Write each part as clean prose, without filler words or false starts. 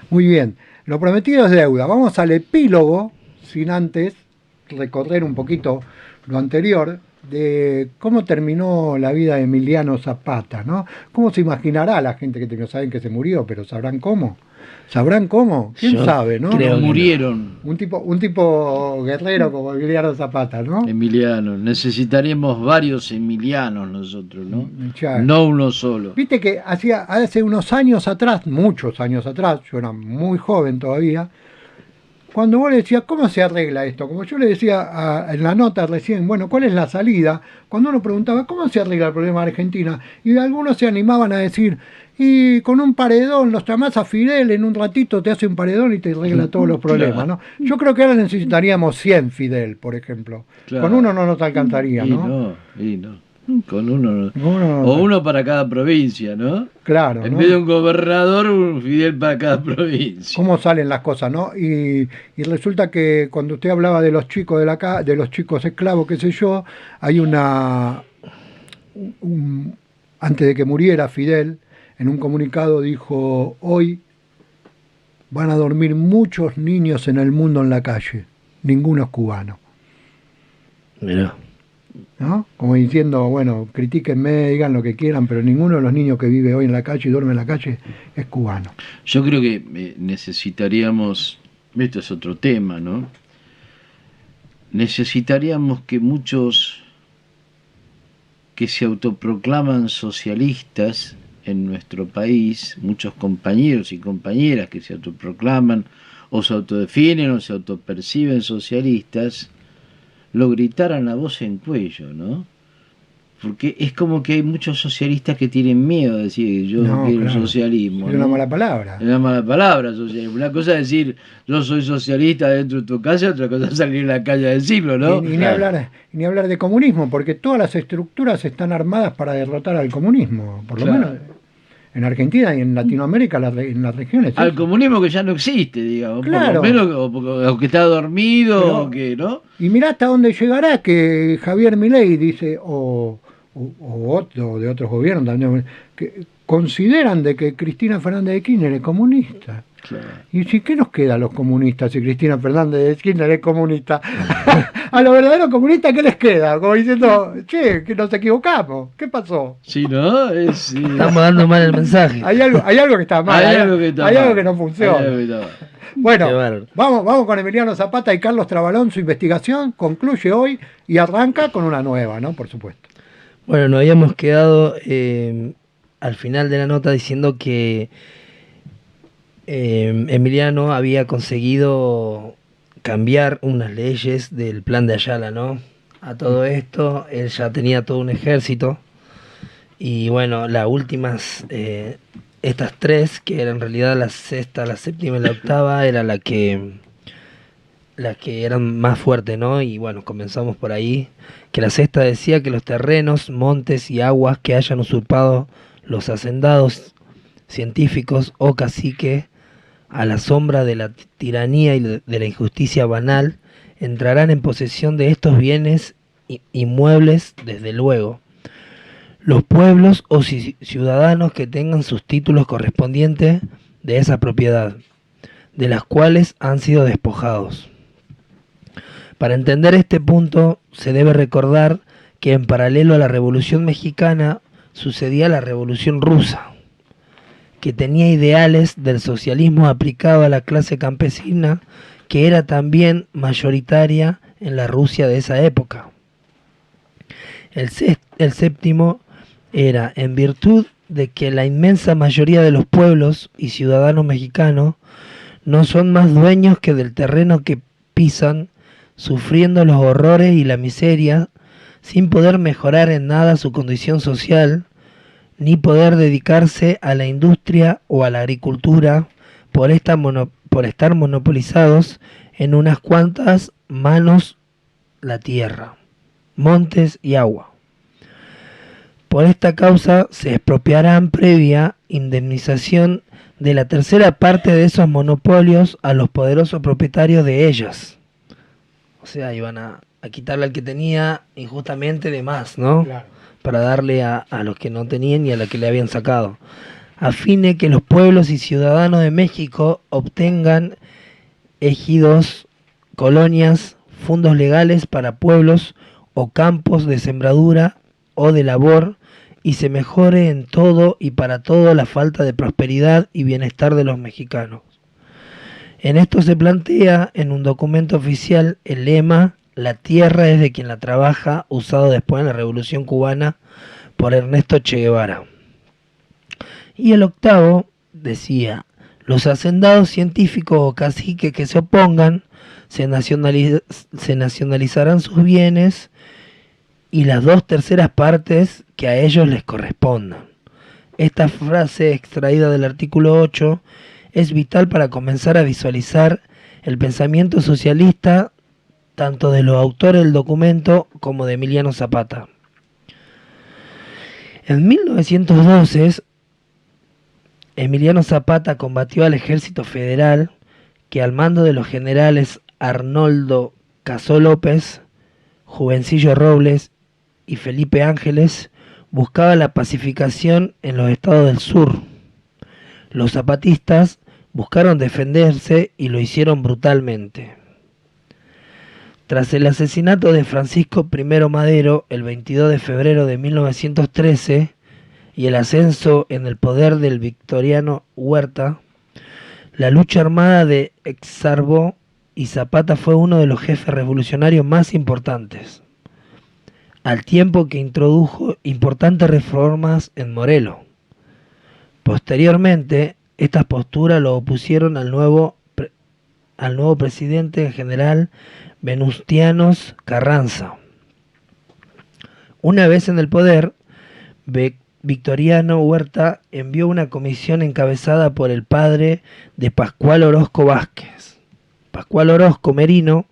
Muy bien, lo prometido es deuda. Vamos al epílogo, sin antes recorrer un poquito lo anterior, de cómo terminó la vida de Emiliano Zapata, ¿no? ¿Cómo se imaginará la gente que no saben que se murió, pero sabrán cómo? ¿Sabrán cómo? ¿Quién Yo sabe, no? creo que no. Murieron. Un tipo guerrero como Emiliano Zapata, ¿no? Emiliano, necesitaríamos varios Emilianos nosotros, ¿no? Ya. No uno solo. Viste que hace unos años atrás, muchos años atrás, yo era muy joven todavía, cuando vos le decías, ¿cómo se arregla esto? Como yo le decía en la nota recién, bueno, ¿cuál es la salida? Cuando uno preguntaba, ¿cómo se arregla el problema de Argentina? Y algunos se animaban a decir, y con un paredón, los llamás a Fidel, en un ratito te hace un paredón y te arregla todos los problemas, Claro, ¿no? Yo creo que ahora necesitaríamos 100 Fidel, por ejemplo. Con uno claro. no nos alcanzaría, Y ¿no? no, y no. Con uno no. Con uno no O nos- uno para cada provincia, ¿no? Claro, En vez de ¿no? un gobernador, un Fidel para cada provincia. Cómo salen las cosas, ¿no? Y resulta que cuando usted hablaba de los chicos de los chicos esclavos, qué sé yo, hay un- antes de que muriera Fidel, en un comunicado dijo, hoy van a dormir muchos niños en el mundo en la calle, ninguno es cubano, Mirá. ¿no? Como diciendo, bueno, critíquenme, digan lo que quieran, pero ninguno de los niños que vive hoy en la calle y duerme en la calle es cubano. Yo creo que necesitaríamos, esto es otro tema, ¿no? Necesitaríamos que muchos que se autoproclaman socialistas en nuestro país, muchos compañeros y compañeras que se autoproclaman o se autodefinen o se autoperciben socialistas, lo gritaran a voz en cuello, ¿no? Porque es como que hay muchos socialistas que tienen miedo de decir yo No, quiero claro. socialismo. Es una ¿no? mala palabra. Es una mala palabra, socialismo. Una cosa es decir yo soy socialista dentro de tu casa, otra cosa es salir a la calle a decirlo, ¿no? Ni hablar de comunismo, porque todas las estructuras están armadas para derrotar al comunismo, por lo Claro. menos en Argentina y en Latinoamérica, en las regiones. Al eso. comunismo que ya no existe, digamos, Claro. por lo menos, o que está dormido, Pero- o que, ¿no? Y mirá hasta dónde llegará que Javier Milei dice, o otro de otros gobiernos también, que consideran de que Cristina Fernández de Kirchner es comunista. Claro. ¿Y si qué nos queda a los comunistas si Cristina Fernández de Kirchner es comunista? A los verdaderos comunistas, ¿qué les queda? Como diciendo, che, que nos equivocamos. ¿Qué pasó? Sí, ¿no? Es, Estamos dando mal el mensaje. Hay algo que está mal, hay algo que, está hay algo mal. que no Hay funciona. algo que está mal. Bueno, Qué bárbaro. vamos con Emiliano Zapata y Carlos Trabalón. Su investigación concluye hoy y arranca con una nueva, ¿no? Por supuesto. Bueno, nos habíamos quedado al final de la nota diciendo que Emiliano había conseguido cambiar unas leyes del plan de Ayala, ¿no? A todo esto, él ya tenía todo un ejército y bueno, las últimas, estas tres, que era en realidad la sexta, la séptima y la octava, era las que eran más fuertes, ¿no? Y bueno, comenzamos por ahí, que la sexta decía que los terrenos, montes y aguas que hayan usurpado los hacendados científicos o caciques a la sombra de la tiranía y de la injusticia banal, entrarán en posesión de estos bienes inmuebles desde luego. Los pueblos o ciudadanos que tengan sus títulos correspondientes de esa propiedad, de las cuales han sido despojados. Para entender este punto se debe recordar que en paralelo a la Revolución Mexicana sucedía la Revolución Rusa, que tenía ideales del socialismo aplicado a la clase campesina, que era también mayoritaria en la Rusia de esa época. El séptimo era, en virtud de que la inmensa mayoría de los pueblos y ciudadanos mexicanos no son más dueños que del terreno que pisan, sufriendo los horrores y la miseria, sin poder mejorar en nada su condición social, ni poder dedicarse a la industria o a la agricultura por estar monopolizados en unas cuantas manos la tierra, montes y agua. Por esta causa se expropiarán previa indemnización de la tercera parte de esos monopolios a los poderosos propietarios de ellas. O sea, iban a quitarle al que tenía injustamente de más, ¿no? Claro. Para darle a los que no tenían y a los que le habían sacado. a fin de que los pueblos y ciudadanos de México obtengan ejidos, colonias, fondos legales para pueblos o campos de sembradura o de labor, y se mejore en todo y para todo la falta de prosperidad y bienestar de los mexicanos. En esto se plantea en un documento oficial el lema "La tierra es de quien la trabaja", usado después en la Revolución Cubana por Ernesto Che Guevara. Y el octavo decía: los hacendados científicos o caciques que se opongan se nacionalizarán sus bienes y las 2/3 partes que a ellos les correspondan. Esta frase, extraída del artículo 8, es vital para comenzar a visualizar el pensamiento socialista tanto de los autores del documento como de Emiliano Zapata. En 1912, Emiliano Zapata combatió al ejército federal que, al mando de los generales Arnoldo Casó López, Juvencillo Robles y Felipe Ángeles, buscaba la pacificación en los estados del sur. Los zapatistas buscaron defenderse y lo hicieron brutalmente. Tras el asesinato de Francisco I. Madero el 22 de febrero de 1913 y el ascenso en el poder del Victoriano Huerta, la lucha armada de exacerbó y Zapata fue uno de los jefes revolucionarios más importantes, al tiempo que introdujo importantes reformas en Morelos. Posteriormente, estas posturas lo opusieron al nuevo presidente general Venustiano Carranza. Una vez en el poder, Victoriano Huerta envió una comisión encabezada por el padre de Pascual Orozco Vázquez, Pascual Orozco Merino,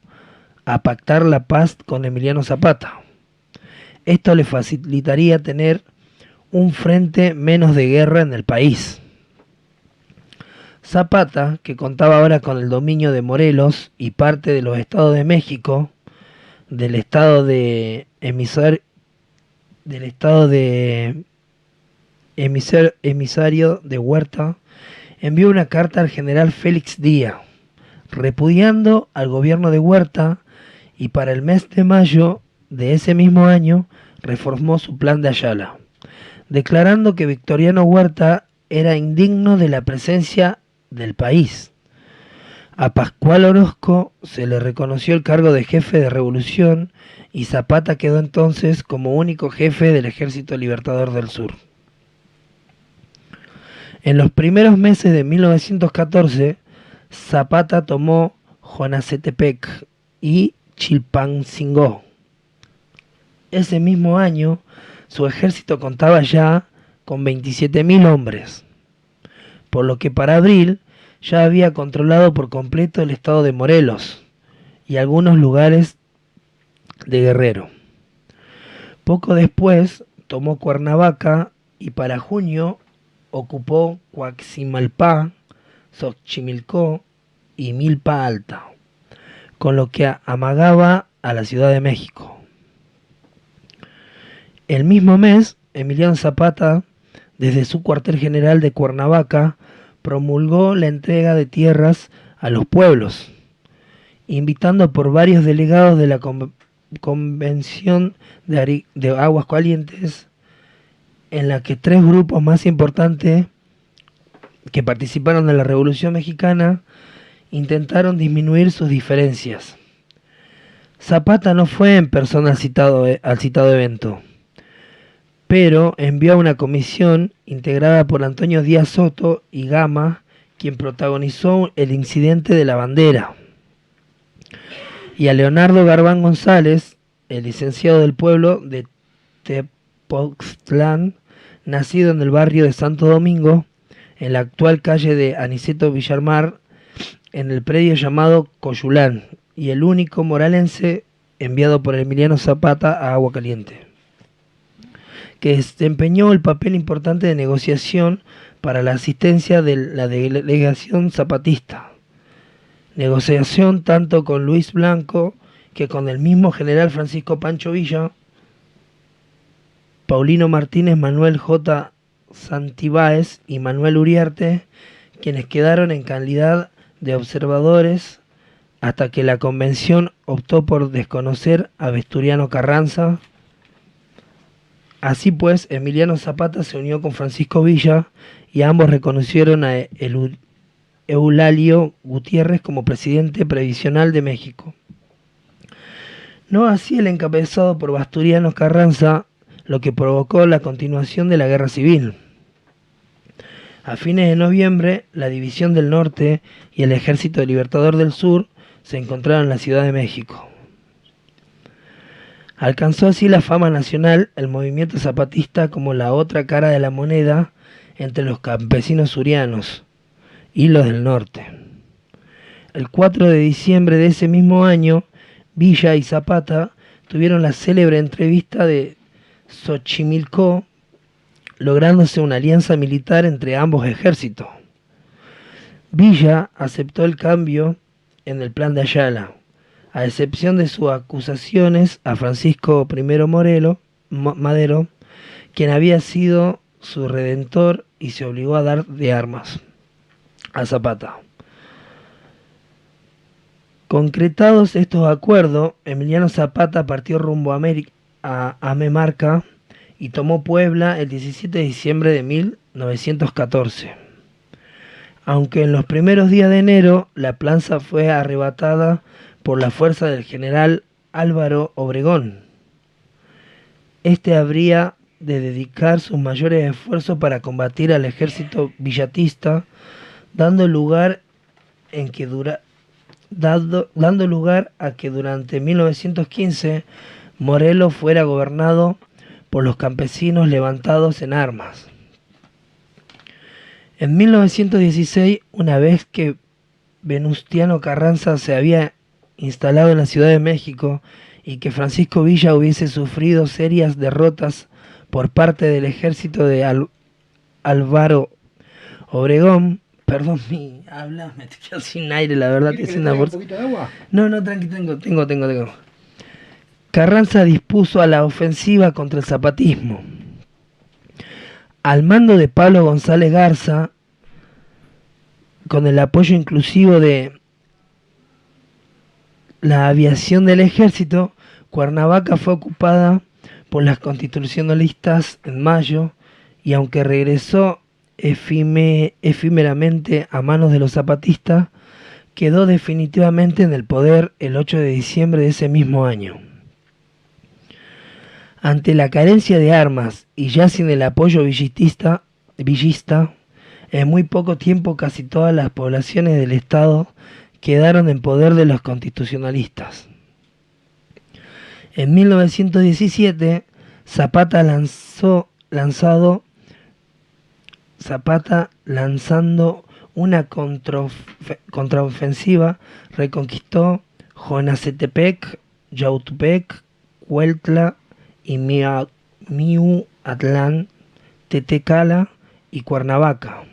a pactar la paz con Emiliano Zapata. Esto le facilitaría tener un frente menos de guerra en el país. Zapata, que contaba ahora con el dominio de Morelos y parte de los estados de México, del estado de emisario de Huerta, envió una carta al general Félix Díaz, repudiando al gobierno de Huerta, y para el mes de mayo de ese mismo año reformó su plan de Ayala, declarando que Victoriano Huerta era indigno de la presencia del país. A Pascual Orozco se le reconoció el cargo de jefe de revolución y Zapata quedó entonces como único jefe del Ejército Libertador del Sur. En los primeros meses de 1914, Zapata tomó Jonasetepec y Chilpancingo. Ese mismo año, su ejército contaba ya con 27.000 hombres, por lo que para abril ya había controlado por completo el estado de Morelos y algunos lugares de Guerrero. Poco después tomó Cuernavaca y para junio ocupó Coaximalpa, Xochimilco y Milpa Alta, con lo que amagaba a la Ciudad de México. El mismo mes, Emiliano Zapata, desde su cuartel general de Cuernavaca, promulgó la entrega de tierras a los pueblos, invitando por varios delegados de la Convención de Aguascalientes, en la que 3 grupos más importantes que participaron en la Revolución Mexicana intentaron disminuir sus diferencias. Zapata no fue en persona al citado evento, pero envió a una comisión integrada por Antonio Díaz Soto y Gama, quien protagonizó el incidente de la bandera, y a Leonardo Garbán González, el licenciado del pueblo de Tepoztlán, nacido en el barrio de Santo Domingo, en la actual calle de Aniceto Villamar, en el predio llamado Coyulán, y el único morelense enviado por Emiliano Zapata a Agua Caliente, que desempeñó el papel importante de negociación para la asistencia de la delegación zapatista. Negociación tanto con Luis Blanco que con el mismo general Francisco Pancho Villa, Paulino Martínez, Manuel J. Santibáez y Manuel Uriarte, quienes quedaron en calidad de observadores hasta que la convención optó por desconocer a Vesturiano Carranza. Así pues, Emiliano Zapata se unió con Francisco Villa y ambos reconocieron a Eulalio Gutiérrez como presidente previsional de México. No así el encabezado por Vesturiano Carranza, lo que provocó la continuación de la Guerra Civil. A fines de noviembre, la División del Norte y el Ejército Libertador del Sur se encontraron en la Ciudad de México. Alcanzó así la fama nacional el movimiento zapatista como la otra cara de la moneda entre los campesinos surianos y los del norte. El 4 de diciembre de ese mismo año, Villa y Zapata tuvieron la célebre entrevista de Xochimilco, lográndose una alianza militar entre ambos ejércitos. Villa aceptó el cambio en el plan de Ayala, a excepción de sus acusaciones a Francisco I. Madero, quien había sido su redentor y se obligó a dar de armas a Zapata. Concretados estos acuerdos, Emiliano Zapata partió rumbo a Memarca y tomó Puebla el 17 de diciembre de 1914. Aunque en los primeros días de enero la plaza fue arrebatada por la fuerza del general Álvaro Obregón. Este habría de dedicar sus mayores esfuerzos para combatir al ejército villatista, dando lugar a que durante 1915 Morelos fuera gobernado por los campesinos levantados en armas. En 1916, una vez que Venustiano Carranza se había instalado en la Ciudad de México y que Francisco Villa hubiese sufrido serias derrotas por parte del ejército de Álvaro Obregón, perdón mi habla, me quedo sin aire, la verdad. ¿Quieres que le traiga un poquito de agua? No, tranqui, tengo. Carranza dispuso a la ofensiva contra el zapatismo. Al mando de Pablo González Garza, con el apoyo inclusivo de la aviación del ejército, Cuernavaca fue ocupada por las constitucionalistas en mayo y aunque regresó efímeramente a manos de los zapatistas, quedó definitivamente en el poder el 8 de diciembre de ese mismo año. Ante la carencia de armas y ya sin el apoyo villista, en muy poco tiempo casi todas las poblaciones del estado quedaron en poder de los constitucionalistas. En 1917, Zapata lanzando una contraofensiva, reconquistó Jonasetepec, Yautepec, Cuautla y Miahuatlán, Tetecala y Cuernavaca.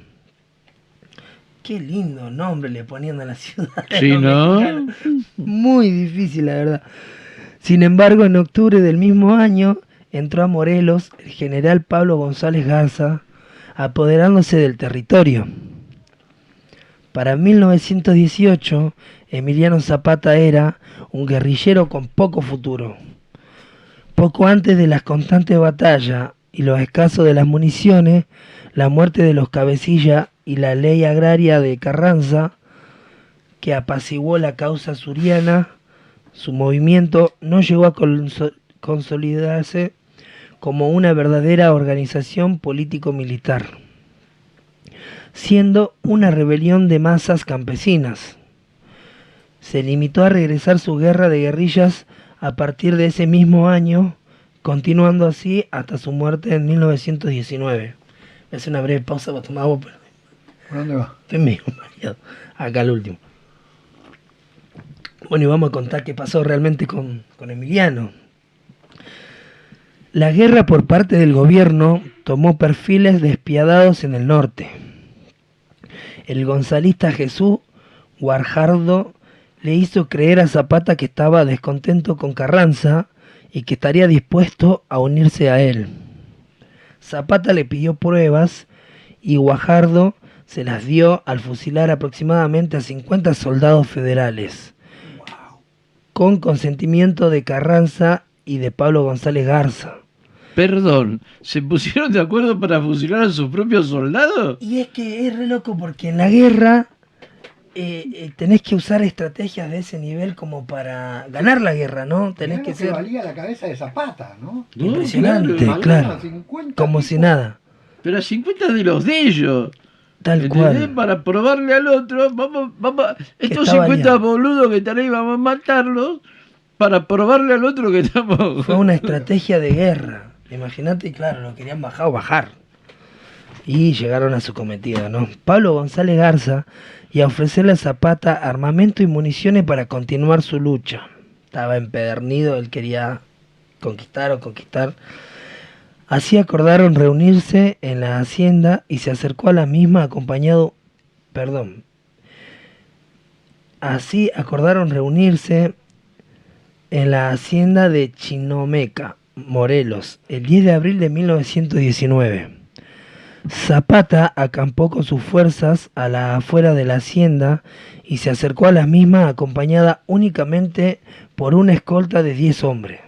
Qué lindo nombre le ponían a la ciudad. Sí, ¿no? Muy difícil, la verdad. Sin embargo, en octubre del mismo año entró a Morelos el general Pablo González Garza, apoderándose del territorio. Para 1918, Emiliano Zapata era un guerrillero con poco futuro. Poco antes de las constantes batallas y los escasos de las municiones, la muerte de los cabecillas y la ley agraria de Carranza, que apaciguó la causa suriana, su movimiento no llegó a consolidarse como una verdadera organización político-militar, siendo una rebelión de masas campesinas. Se limitó a regresar su guerra de guerrillas a partir de ese mismo año, continuando así hasta su muerte en 1919. Voy a hacer una breve pausa para tomar agua. ¿Por dónde va? Estoy medio mareado. Acá el último. Bueno, y vamos a contar qué pasó realmente con Emiliano. La guerra por parte del gobierno tomó perfiles despiadados en el norte. El gonzalista Jesús Guajardo le hizo creer a Zapata que estaba descontento con Carranza y que estaría dispuesto a unirse a él. Zapata le pidió pruebas y Guajardo se las dio al fusilar aproximadamente a 50 soldados federales, con consentimiento de Carranza y de Pablo González Garza. Perdón, ¿se pusieron de acuerdo para fusilar a sus propios soldados? Y es que es re loco porque en la guerra tenés que usar estrategias de ese nivel como para ganar la guerra, ¿no? Tenés Mirá que lo ser valía la cabeza de Zapata, ¿no? No, impresionante, claro. claro. 50 Como tipos. si nada, Pero a 50 de los de ellos. tal ¿Entendés? cual. Para probarle al otro, vamos, estos está 50 variado. boludos que están ahí, vamos a matarlos para probarle al otro que estamos. Fue una estrategia de guerra. Imagínate, y claro, lo querían bajar. Y llegaron a su cometido, ¿no? Pablo González Garza y a ofrecerle a Zapata armamento y municiones para continuar su lucha. Estaba empedernido, él quería conquistar. Así acordaron reunirse en la hacienda y se acercó a la misma Así acordaron reunirse en la hacienda de Chinomeca, Morelos, el 10 de abril de 1919. Zapata acampó con sus fuerzas a la afuera de la hacienda y se acercó a la misma acompañada únicamente por una escolta de 10 hombres.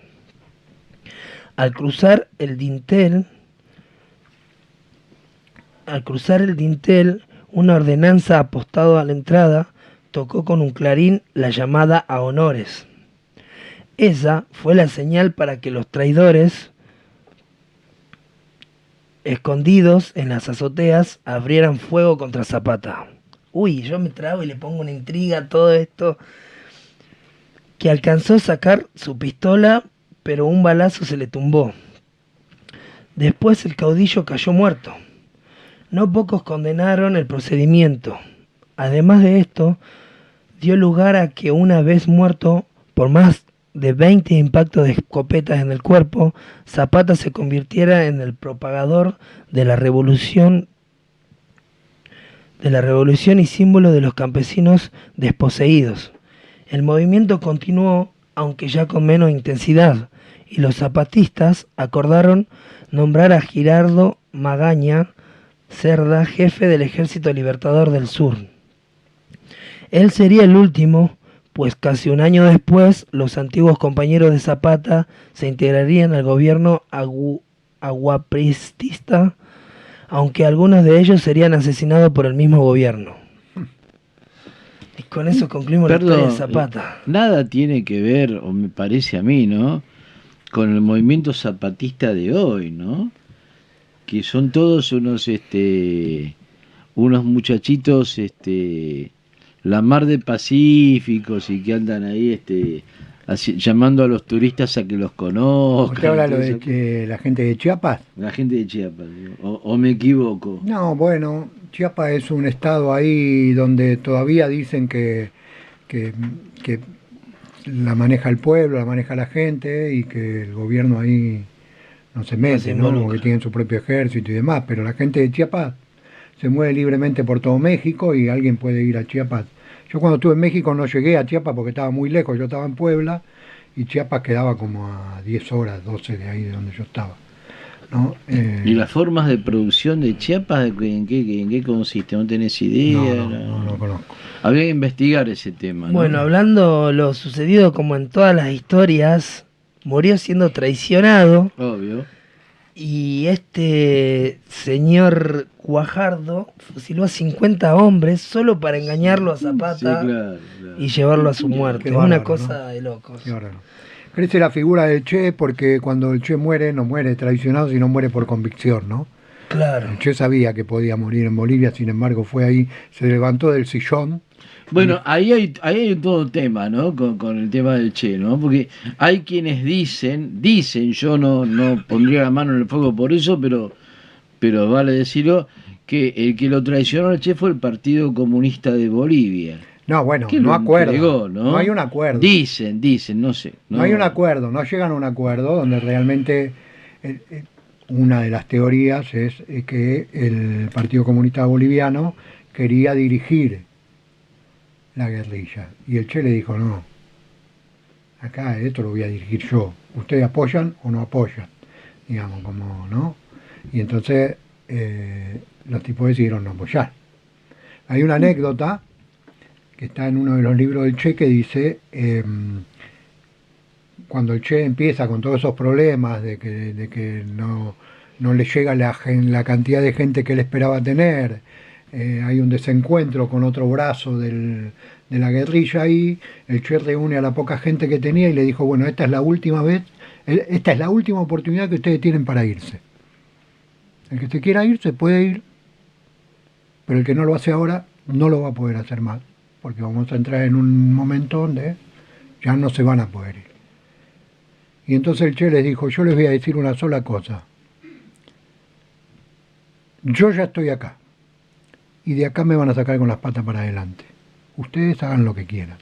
Al cruzar el dintel, una ordenanza apostado a la entrada tocó con un clarín la llamada a honores. Esa fue la señal para que los traidores, escondidos en las azoteas, abrieran fuego contra Zapata. Uy, yo me trago y le pongo una intriga a todo esto. Que alcanzó a sacar su pistola, pero un balazo se le tumbó. Después el caudillo cayó muerto. No pocos condenaron el procedimiento. Además de esto, dio lugar a que una vez muerto por más de 20 impactos de escopetas en el cuerpo, Zapata se convirtiera en el propagador de la revolución y símbolo de los campesinos desposeídos. El movimiento continuó, aunque ya con menos intensidad, y los zapatistas acordaron nombrar a Girardo Magaña Cerda jefe del Ejército Libertador del Sur. Él sería el último, pues casi un año después los antiguos compañeros de Zapata se integrarían al gobierno aguapristista, aunque algunos de ellos serían asesinados por el mismo gobierno. Y con eso concluimos la historia de Zapata. Nada tiene que ver, o me parece a mí, ¿no?, con el movimiento zapatista de hoy, ¿no? Que son todos unos muchachitos la mar de pacíficos y que andan ahí llamando a los turistas a que los conozcan. ¿Usted habla de la gente de Chiapas? La gente de Chiapas, o me equivoco. No, bueno, Chiapas es un estado ahí donde todavía dicen que la maneja el pueblo, la maneja la gente y que el gobierno ahí no se mete, ¿no? Como que tienen su propio ejército y demás, pero la gente de Chiapas se mueve libremente por todo México y alguien puede ir a Chiapas. Yo cuando estuve en México no llegué a Chiapas porque estaba muy lejos, yo estaba en Puebla y Chiapas quedaba como a 10 horas, 12 de ahí de donde yo estaba, ¿no? ¿Y las formas de producción de Chiapas en qué consiste? ¿No tenés idea? No conozco. Habría que investigar ese tema, ¿no? Bueno, hablando lo sucedido como en todas las historias, murió siendo traicionado. Obvio. Y este señor Guajardo fusiló a 50 hombres solo para engañarlo a Zapata, sí, claro. y llevarlo a su muerte. Es una cosa, ¿no?, de locos. Crece la figura del Che porque cuando el Che muere, no muere traicionado, sino muere por convicción, ¿no? Claro. El Che sabía que podía morir en Bolivia, sin embargo fue ahí, se levantó del sillón. Bueno, ahí hay todo un tema, ¿no? Con el tema del Che, ¿no? Porque hay quienes dicen, yo no pondría la mano en el fuego por eso, pero vale decirlo, que el que lo traicionó al Che fue el Partido Comunista de Bolivia. No, bueno, que no acuerdo. Entregó, ¿no? Hay un acuerdo. Dicen, no sé. No hay un acuerdo, no llegan a un acuerdo donde realmente una de las teorías es que el Partido Comunista Boliviano quería dirigir la guerrilla. Y el Che le dijo, no, acá esto lo voy a dirigir yo. ¿Ustedes apoyan o no apoyan? Digamos, como, ¿no? Y entonces los tipos decidieron no apoyar. Hay una anécdota que está en uno de los libros del Che que dice, cuando el Che empieza con todos esos problemas de que no le llega la cantidad de gente que él esperaba tener, hay un desencuentro con otro brazo de la guerrilla y el Che reúne a la poca gente que tenía y le dijo, bueno, esta es la última vez, esta es la última oportunidad que ustedes tienen para irse. El que se quiera ir se puede ir, pero el que no lo hace ahora no lo va a poder hacer más, porque vamos a entrar en un momento donde ya no se van a poder ir. Y entonces el Che les dijo, yo les voy a decir una sola cosa. Yo ya estoy acá, y de acá me van a sacar con las patas para adelante. Ustedes hagan lo que quieran.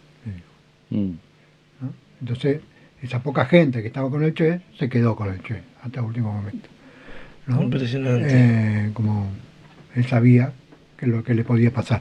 ¿No? Entonces, esa poca gente que estaba con el Che, se quedó con el Che, hasta el último momento. ¿No? Impresionante. Como él sabía que lo que le podía pasar.